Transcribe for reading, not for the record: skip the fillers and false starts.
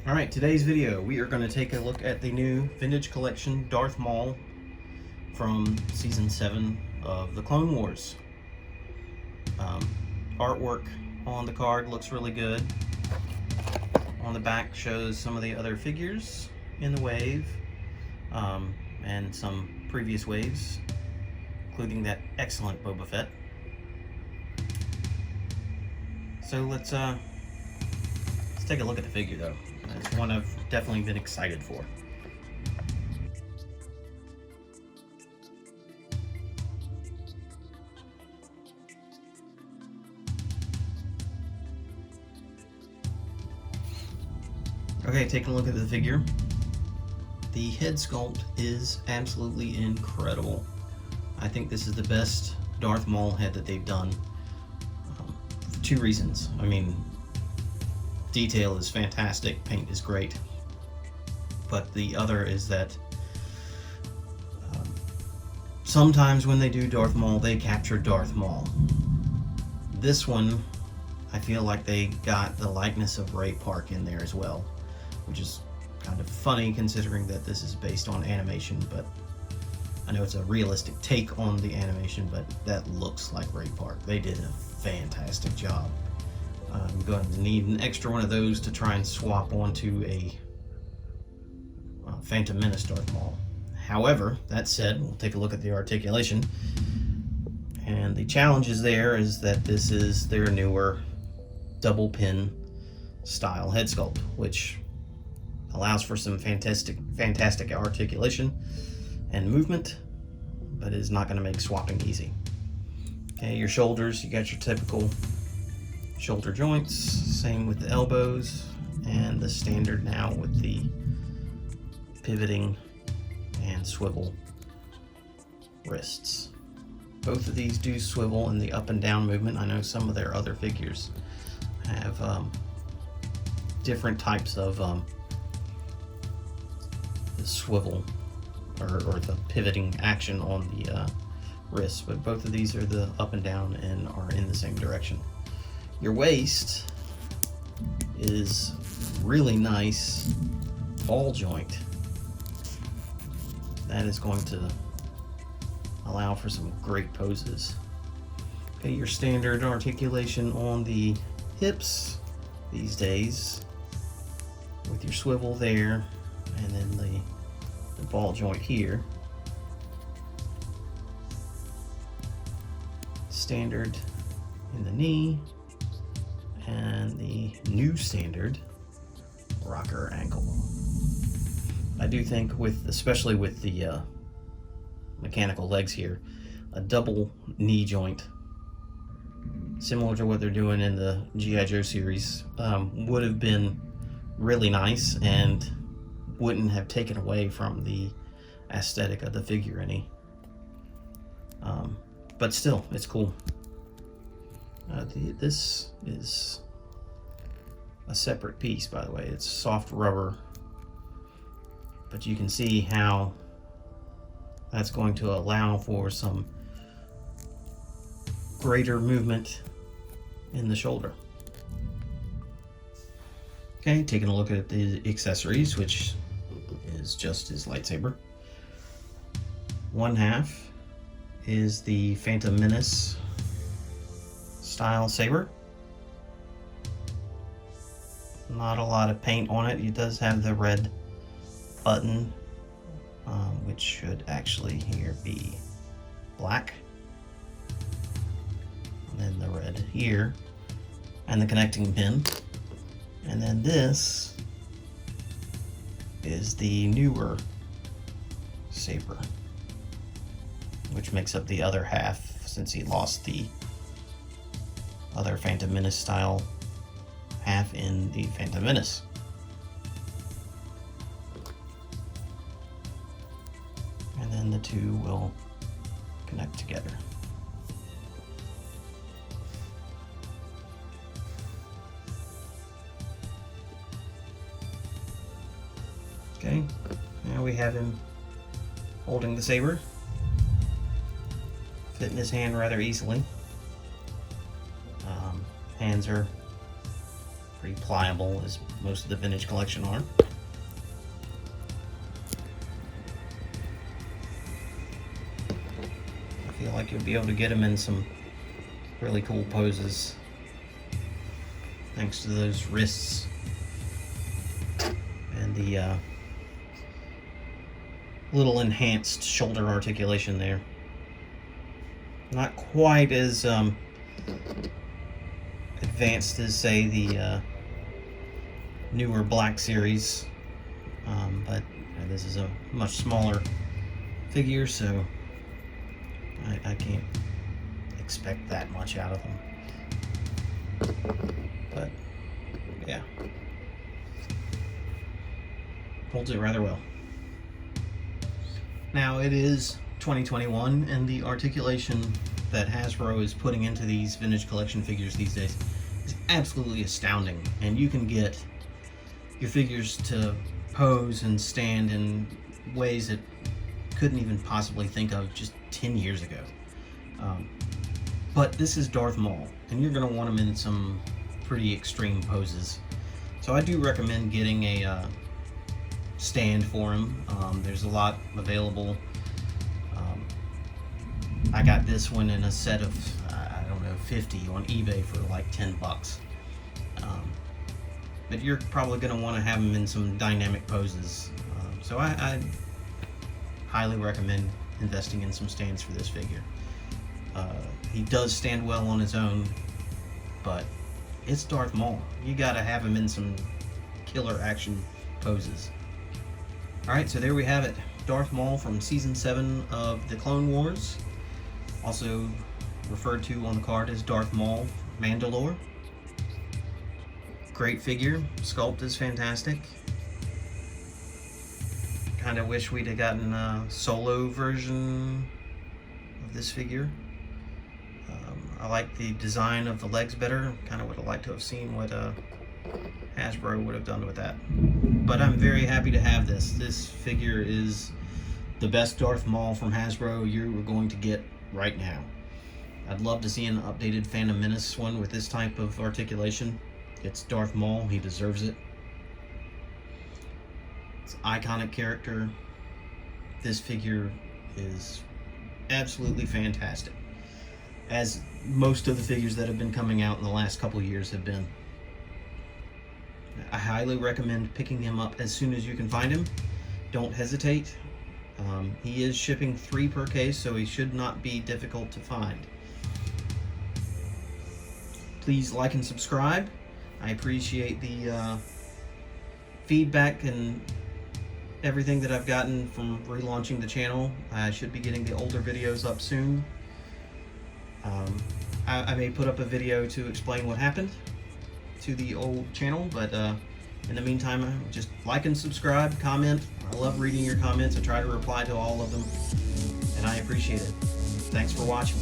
Alright, today's video we are going to take a look at the new Vintage Collection Darth Maul from Season 7 of the Clone Wars. Artwork on the card looks really good. On the back shows some of the other figures in the wave and some previous waves, including that excellent Boba Fett. So let's take a look at the figure though. It's one I've definitely been excited for. Okay, taking a look at the figure. The head sculpt is absolutely incredible. I think this is the best Darth Maul head that they've done for two reasons. I mean, detail is fantastic, paint is great, but the other is that sometimes when they do Darth Maul, they capture Darth Maul. This one, I feel like they got the likeness of Ray Park in there as well, which is kind of funny considering that this is based on animation, but I know it's a realistic take on the animation, but that looks like Ray Park. They did a fantastic job. I'm going to need an extra one of those to try and swap onto a Phantom Menace Darth Maul. However, that said, we'll take a look at the articulation. And the challenge is that this is their newer double pin style head sculpt, which allows for some fantastic articulation and movement, but is not going to make swapping easy. Okay, your shoulders, you got your typical shoulder joints, same with the elbows, and the standard now with the pivoting and swivel wrists. Both of these do swivel in the up and down movement. I know some of their other figures have different types of the swivel or the pivoting action on the wrists, but both of these are the up and down and are in the same direction. Your waist is really nice ball joint. That is going to allow for some great poses. Okay, your standard articulation on the hips these days with your swivel there, and then the ball joint here. Standard in the knee, and the new standard rocker ankle. I do think especially with the mechanical legs here, a double knee joint, similar to what they're doing in the G.I. Joe series, would have been really nice and wouldn't have taken away from the aesthetic of the figure any. But still, it's cool. This is a separate piece, by the way. It's soft rubber, but you can see how that's going to allow for some greater movement in the shoulder. Okay, taking a look at the accessories, which is just his lightsaber. One half is the Phantom Menace style saber. Not a lot of paint on it. It does have the red button, which should actually here be black, and then the red here, and the connecting pin. And then this is the newer saber, which makes up the other half since he lost the other Phantom Menace style half in the Phantom Menace. And then the two will connect together. Okay, now we have him holding the saber. Fit in his hand rather easily. Hands are Pretty pliable, as most of the Vintage Collection are. I feel like you'll be able to get him in some really cool poses thanks to those wrists and the little enhanced shoulder articulation there. Not quite as advanced as, say, the newer Black Series, but this is a much smaller figure, so I can't expect that much out of them. But yeah, holds it rather well. Now it is 2021, and the articulation that Hasbro is putting into these Vintage Collection figures these days is absolutely astounding, and you can get your figures to pose and stand in ways that couldn't even possibly think of just 10 years ago. But this is Darth Maul, and you're going to want him in some pretty extreme poses. So I do recommend getting a stand for him. There's a lot available. I got this one in a set of, I don't know, 50 on eBay for like $10. But you're probably going to want to have him in some dynamic poses. So I highly recommend investing in some stands for this figure. He does stand well on his own, but it's Darth Maul. You got to have him in some killer action poses. Alright, so there we have it. Darth Maul from Season 7 of the Clone Wars. Also referred to on the card as Darth Maul Mandalore. Great figure. Sculpt is fantastic. Kind of wish we'd have gotten a solo version of this figure. I like the design of the legs better. Kind of would have liked to have seen what Hasbro would have done with that. But I'm very happy to have this. This figure is the best Darth Maul from Hasbro you're going to get right now. I'd love to see an updated Phantom Menace one with this type of articulation. It's Darth Maul. He deserves it. It's an iconic character. This figure is absolutely fantastic, as most of the figures that have been coming out in the last couple years have been. I highly recommend picking him up as soon as you can find him. Don't hesitate. He is shipping 3 per case, so he should not be difficult to find. Please like and subscribe. I appreciate the feedback and everything that I've gotten from relaunching the channel. I should be getting the older videos up soon. I may put up a video to explain what happened to the old channel, but in the meantime, just like and subscribe, comment. I love reading your comments. I try to reply to all of them, and I appreciate it. Thanks for watching.